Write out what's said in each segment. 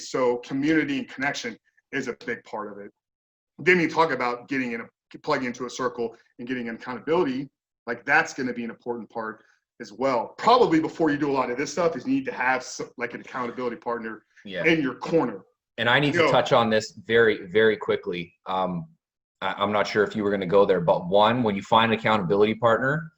space. So community and connection is a big part of it. Then you talk about plugging into a circle and getting accountability. Like that's going to be an important part as well. Probably before you do a lot of this stuff is you need to have like an accountability partner in your corner. And I need to touch on this very, very quickly. I'm not sure if you were going to go there, but one, when you find an accountability partner,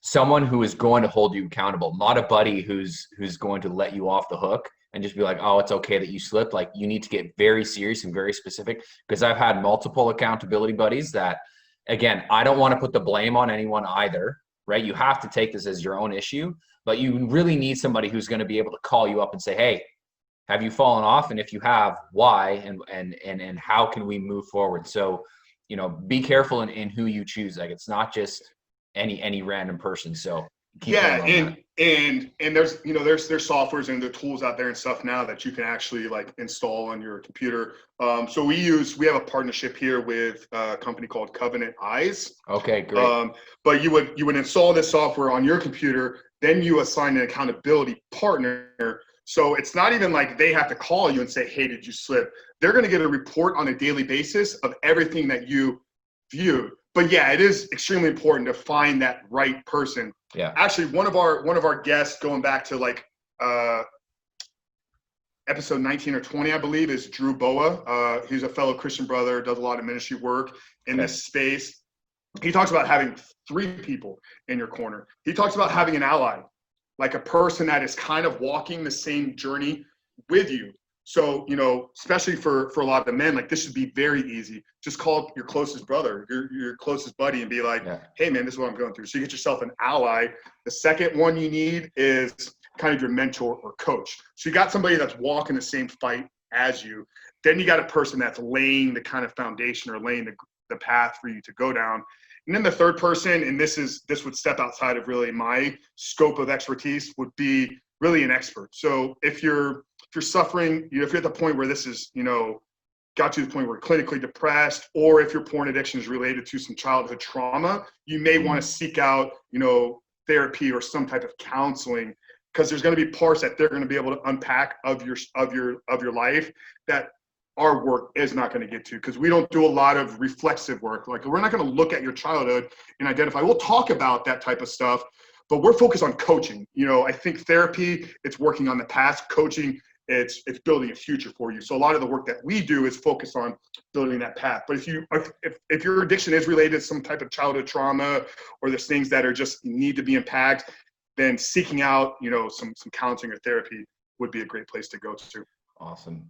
someone who is going to hold you accountable, not a buddy who's going to let you off the hook and just be like, oh, it's okay that you slipped. Like you need to get very serious and very specific, because I've had multiple accountability buddies that, again, I don't want to put the blame on anyone either, right? You have to take this as your own issue, but you really need somebody who's going to be able to call you up and say, hey, have you fallen off? And if you have, why? And how can we move forward? So, be careful in who you choose. Like it's not just any random person. So and there's there's softwares and the tools out there and stuff now that you can actually like install on your computer. So we have a partnership here with a company called Covenant Eyes. Okay, great. But you would install this software on your computer, then you assign an accountability partner. So it's not even like they have to call you and say, hey, did you slip? They're going to get a report on a daily basis of everything that you viewed. But yeah, it is extremely important to find that right person. Yeah. Actually, one of our guests, going back to like episode 19 or 20, I believe, is Drew Boa. He's a fellow Christian brother, does a lot of ministry work in this space. He talks about having 3 people in your corner. He talks about having an ally, like a person that is kind of walking the same journey with you. So, especially for a lot of the men, like this should be very easy. Just call your closest brother, your closest buddy, and be like, hey man, this is what I'm going through. So you get yourself an ally. The second one you need is kind of your mentor or coach. So you got somebody that's walking the same fight as you. Then you got a person that's laying the kind of foundation or laying the path for you to go down. And then the third person, and this would step outside of really my scope of expertise, would be really an expert. So if you're suffering, if you're at the point where this is, got to the point where you're clinically depressed, or if your porn addiction is related to some childhood trauma, you may want to seek out, therapy or some type of counseling, because there's going to be parts that they're going to be able to unpack of your life that our work is not going to get to, because we don't do a lot of reflexive work. Like we're not going to look at your childhood and identify. We'll talk about that type of stuff, but we're focused on coaching. I think therapy, it's working on the past. Coaching, it's building a future for you. So a lot of the work that we do is focused on building that path. But if your addiction is related to some type of childhood trauma, or there's things that are just need to be unpacked, then seeking out, some counseling or therapy would be a great place to go to. Awesome.